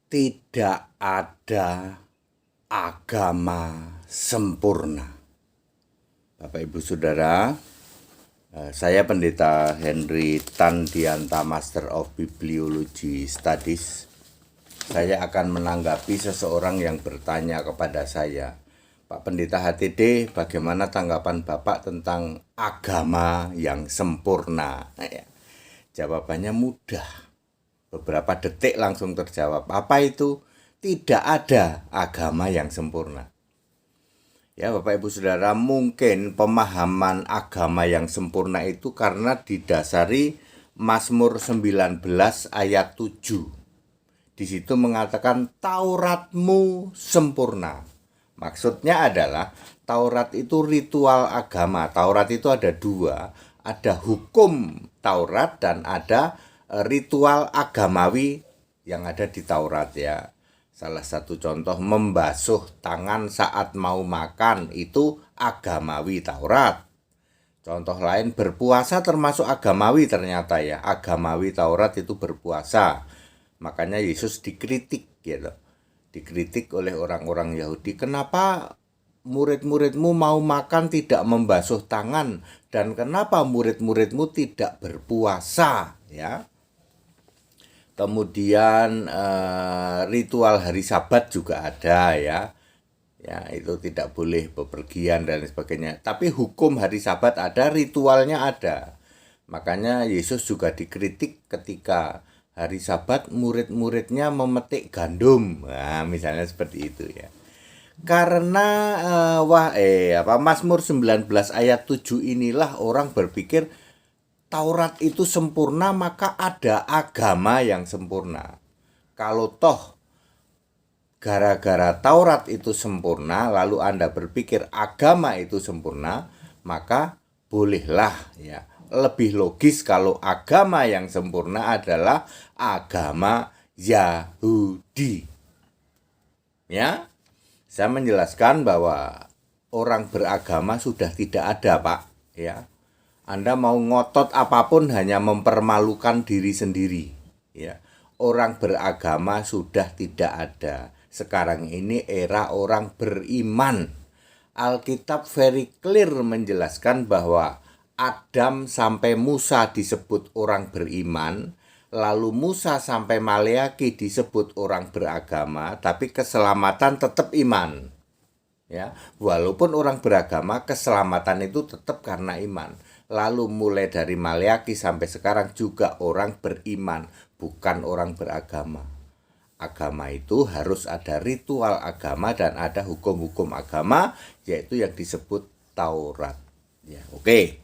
Tidak ada agama sempurna. Bapak Ibu Saudara, saya Pendeta Henry Tandianta, Master of Bibliology Studies. Saya akan menanggapi seseorang yang bertanya kepada saya, Pak Pendeta HTD, bagaimana tanggapan Bapak tentang agama yang sempurna? Jawabannya mudah. Beberapa detik langsung terjawab. Apa itu? Tidak ada agama yang sempurna. Ya, Bapak Ibu Saudara, mungkin pemahaman agama yang sempurna itu karena didasari Mazmur 19 ayat 7. Di situ mengatakan Tauratmu sempurna. Maksudnya adalah Taurat itu ritual agama. Taurat itu ada dua, ada hukum Taurat dan ada ritual agamawi yang ada di Taurat ya. Salah satu contoh membasuh tangan saat mau makan itu agamawi Taurat. Contoh lain berpuasa termasuk agamawi ternyata ya. Agamawi Taurat itu berpuasa. Makanya Yesus dikritik gitu. Dikritik oleh orang-orang Yahudi. Kenapa murid-muridmu mau makan tidak membasuh tangan dan kenapa murid-muridmu tidak berpuasa ya? Kemudian ritual hari Sabat juga ada ya. Ya, itu tidak boleh bepergian dan sebagainya. Tapi hukum hari Sabat ada, ritualnya ada. Makanya Yesus juga dikritik ketika hari Sabat murid-muridnya memetik gandum. Nah, misalnya seperti itu ya. Karena Mazmur 19 ayat 7 inilah orang berpikir Taurat itu sempurna, maka ada agama yang sempurna. Kalau toh gara-gara Taurat itu sempurna, lalu Anda berpikir agama itu sempurna, maka bolehlah ya. Lebih logis kalau agama yang sempurna adalah agama Yahudi. Ya, saya menjelaskan bahwa orang beragama sudah tidak ada, Pak. Ya. Anda mau ngotot apapun hanya mempermalukan diri sendiri ya. Orang beragama sudah tidak ada. Sekarang ini era orang beriman. Alkitab very clear menjelaskan bahwa Adam sampai Musa disebut orang beriman, lalu Musa sampai Maleaki disebut orang beragama, tapi keselamatan tetap iman. Ya, walaupun orang beragama, keselamatan itu tetap karena iman. Lalu mulai dari Maleaki sampai sekarang juga orang beriman, bukan orang beragama. Agama itu harus ada ritual agama dan ada hukum-hukum agama, yaitu yang disebut Taurat. Ya, oke.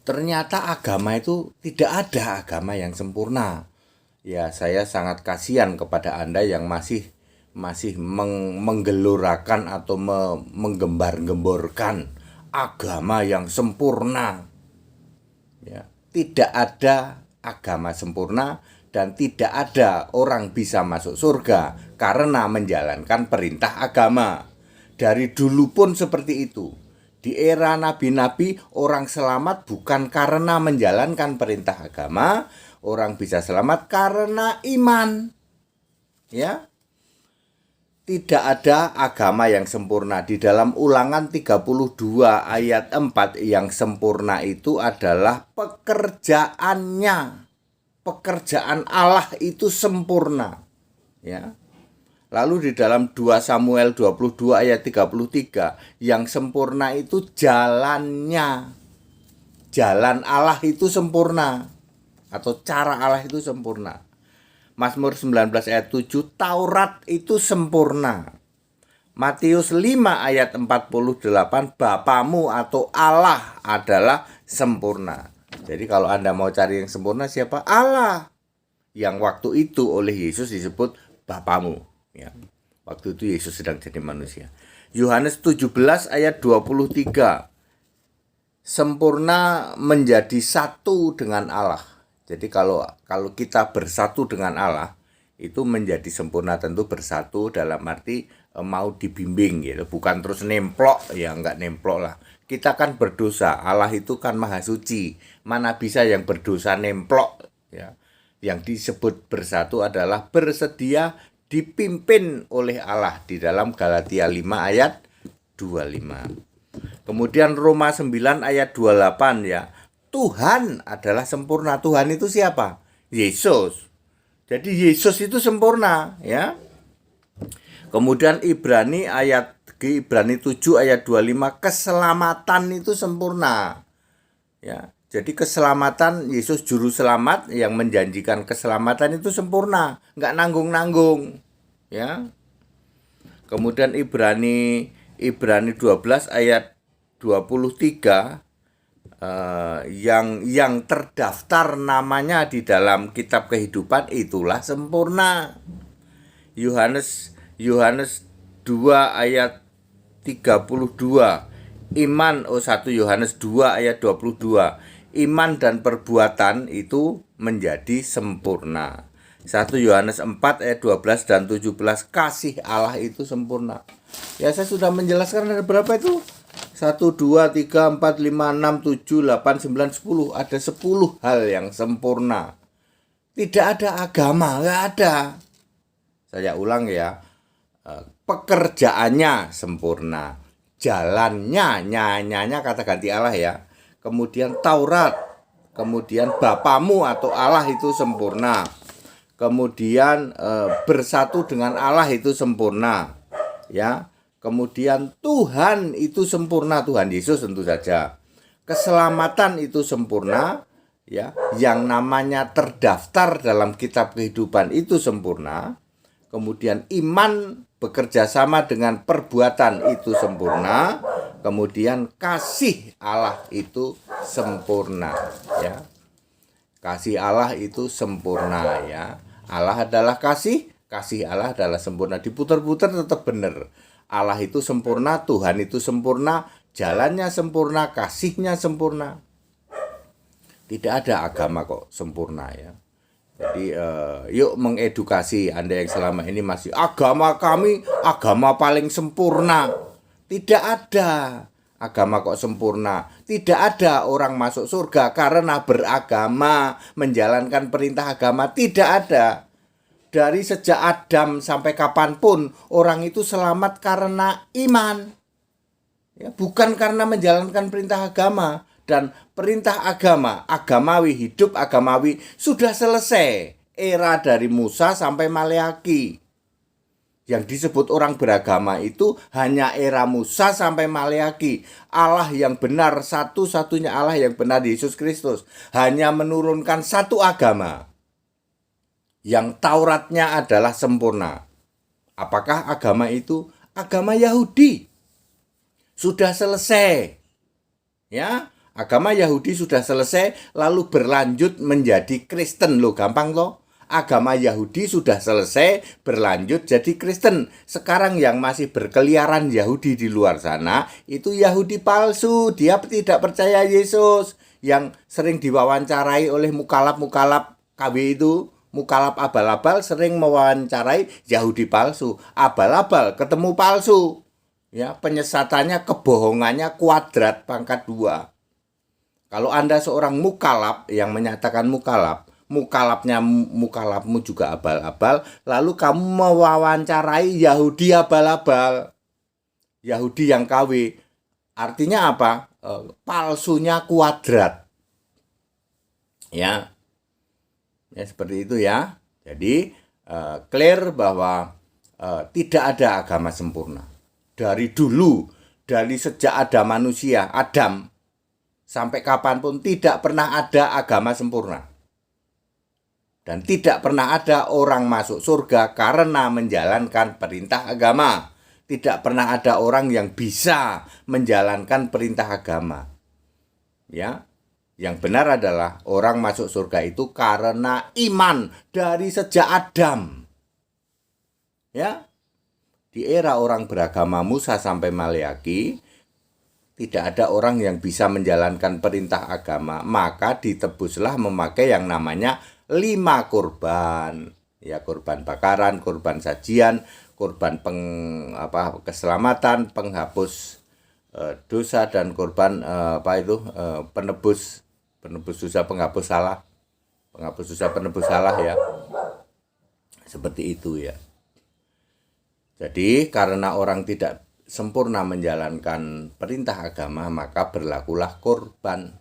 Ternyata agama itu tidak ada agama yang sempurna. Ya, saya sangat kasihan kepada Anda yang masih menggelorakan atau menggembar-gemborkan agama yang sempurna ya. Tidak ada agama sempurna dan tidak ada orang bisa masuk surga karena menjalankan perintah agama. Dari dulu pun seperti itu. Di era nabi-nabi orang selamat bukan karena menjalankan perintah agama, orang bisa selamat karena iman ya. Tidak ada agama yang sempurna. Di dalam Ulangan 32 ayat 4 yang sempurna itu adalah pekerjaannya. Pekerjaan Allah itu sempurna. Ya. Lalu di dalam 2 Samuel 22 ayat 33 yang sempurna itu jalannya. Jalan Allah itu sempurna atau cara Allah itu sempurna. Mazmur 19 ayat 7, Taurat itu sempurna. Matius 5 ayat 48, Bapamu atau Allah adalah sempurna. Jadi kalau Anda mau cari yang sempurna siapa? Allah. Yang waktu itu oleh Yesus disebut Bapamu. Ya. Waktu itu Yesus sedang jadi manusia. Yohanes 17 ayat 23, sempurna menjadi satu dengan Allah. Jadi kalau kita bersatu dengan Allah itu menjadi sempurna, tentu bersatu dalam arti mau dibimbing gitu, bukan terus nemplok ya, enggak nemplok lah. Kita kan berdosa, Allah itu kan maha suci, mana bisa yang berdosa nemplok ya. Yang disebut bersatu adalah bersedia dipimpin oleh Allah di dalam Galatia 5 ayat 25. Kemudian Roma 9 ayat 28 ya. Tuhan adalah sempurna. Tuhan itu siapa? Yesus. Jadi Yesus itu sempurna ya. Kemudian Ibrani 7 ayat 25, keselamatan itu sempurna. Ya. Jadi keselamatan Yesus juru selamat yang menjanjikan keselamatan itu sempurna, nggak nanggung-nanggung. Ya. Kemudian Ibrani 12 ayat 23 yang terdaftar namanya di dalam kitab kehidupan itulah sempurna. Yohanes 2 ayat 32. 1 Yohanes 2 ayat 22. Iman dan perbuatan itu menjadi sempurna. 1 Yohanes 4 ayat 12 dan 17, kasih Allah itu sempurna. Ya, saya sudah menjelaskan ada berapa itu? 1, 2, 3, 4, 5, 6, 7, 8, 9, 10. Ada 10 hal yang sempurna. Tidak ada agama, nggak ada. Saya ulang ya. Pekerjaannya sempurna. Jalannya, nyanya kata ganti Allah ya. Kemudian Taurat, kemudian Bapamu atau Allah itu sempurna. Kemudian bersatu dengan Allah itu sempurna. Ya. Kemudian Tuhan itu sempurna, Tuhan Yesus tentu saja. Keselamatan itu sempurna, ya. Yang namanya terdaftar dalam kitab kehidupan itu sempurna. Kemudian iman bekerja sama dengan perbuatan itu sempurna. Kemudian kasih Allah itu sempurna, ya. Kasih Allah itu sempurna, ya. Allah adalah kasih, kasih Allah adalah sempurna. Diputar-putar tetap benar. Allah itu sempurna, Tuhan itu sempurna, jalannya sempurna, kasihnya sempurna. Tidak ada agama kok sempurna, ya. Jadi yuk mengedukasi Anda yang selama ini masih agama kami agama paling sempurna. Tidak ada agama kok sempurna. Tidak ada orang masuk surga karena beragama, menjalankan perintah agama. Tidak ada. Dari sejak Adam sampai kapanpun orang itu selamat karena iman, ya, bukan karena menjalankan perintah agama. Dan perintah agama, agamawi, hidup agamawi sudah selesai. Era dari Musa sampai Maleaki. Yang disebut orang beragama itu hanya era Musa sampai Maleaki. Allah yang benar, satu-satunya Allah yang benar, Yesus Kristus, hanya menurunkan satu agama. Yang Tauratnya adalah sempurna. Apakah agama itu? Agama Yahudi. Sudah selesai. Ya. Agama Yahudi sudah selesai, lalu berlanjut menjadi Kristen. Loh, gampang loh. Agama Yahudi sudah selesai, berlanjut jadi Kristen. Sekarang yang masih berkeliaran Yahudi di luar sana, itu Yahudi palsu. Dia tidak percaya Yesus. Yang sering diwawancarai oleh mukalab-mukalab KW itu, mukalab abal-abal sering mewawancarai Yahudi palsu. Abal-abal ketemu palsu. Ya, penyesatannya, kebohongannya kuadrat pangkat 2. Kalau Anda seorang mukalab yang menyatakan mukalabmu juga abal-abal, lalu kamu mewawancarai Yahudi abal-abal, Yahudi yang KW, artinya apa? Palsunya kuadrat. Ya, seperti itu ya. Jadi clear bahwa tidak ada agama sempurna. Dari dulu, dari sejak ada manusia, Adam, sampai kapanpun tidak pernah ada agama sempurna. Dan tidak pernah ada orang masuk surga karena menjalankan perintah agama. Tidak pernah ada orang yang bisa menjalankan perintah agama. Ya, yang benar adalah orang masuk surga itu karena iman dari sejak Adam. Ya, di era orang beragama Musa sampai Maleaki, tidak ada orang yang bisa menjalankan perintah agama, maka ditebuslah memakai yang namanya 5 kurban. Ya, kurban bakaran, kurban sajian, kurban keselamatan, penghapus dosa, dan kurban penebus dosa, penghapus salah. penghapus dosa penebus salah ya. Seperti itu ya. Jadi karena orang tidak sempurna menjalankan perintah agama, maka berlakulah korban.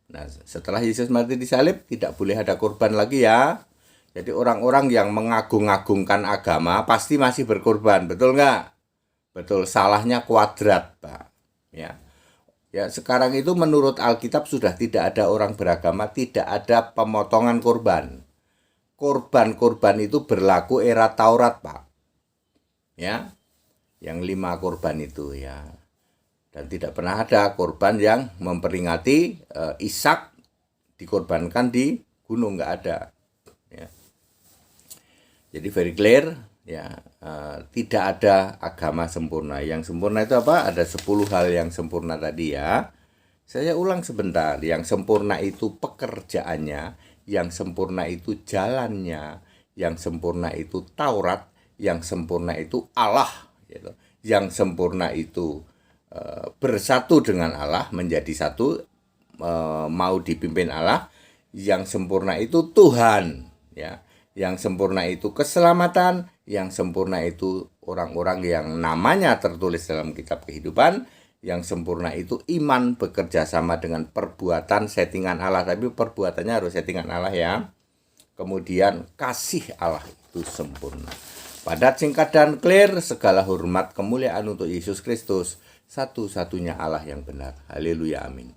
Nah, setelah Yesus mati disalib, tidak boleh ada korban lagi ya. Jadi orang-orang yang mengagung-agungkan agama pasti masih berkorban, betul nggak? Betul, salahnya kuadrat, Pak. Ya. Ya, sekarang itu menurut Alkitab sudah tidak ada orang beragama, tidak ada pemotongan korban. Korban-korban itu berlaku era Taurat, Pak. Ya, yang 5 korban itu ya. Dan tidak pernah ada korban yang memperingati Ishak dikorbankan di gunung, nggak ada. Ya. Jadi very clear ya, tidak ada agama sempurna. Yang sempurna itu apa? Ada 10 hal yang sempurna tadi ya. Saya ulang sebentar. Yang sempurna itu pekerjaannya, yang sempurna itu jalannya, yang sempurna itu Taurat, yang sempurna itu Allah, gitu. Yang sempurna itu bersatu dengan Allah, menjadi satu, mau dipimpin Allah. Yang sempurna itu Tuhan, ya. Yang sempurna itu keselamatan, yang sempurna itu orang-orang yang namanya tertulis dalam kitab kehidupan. Yang sempurna itu iman bekerja sama dengan perbuatan settingan Allah, tapi perbuatannya harus settingan Allah ya. Kemudian kasih Allah itu sempurna. Padat, singkat, dan clear. Segala hormat kemuliaan untuk Yesus Kristus, satu-satunya Allah yang benar. Haleluya, amin.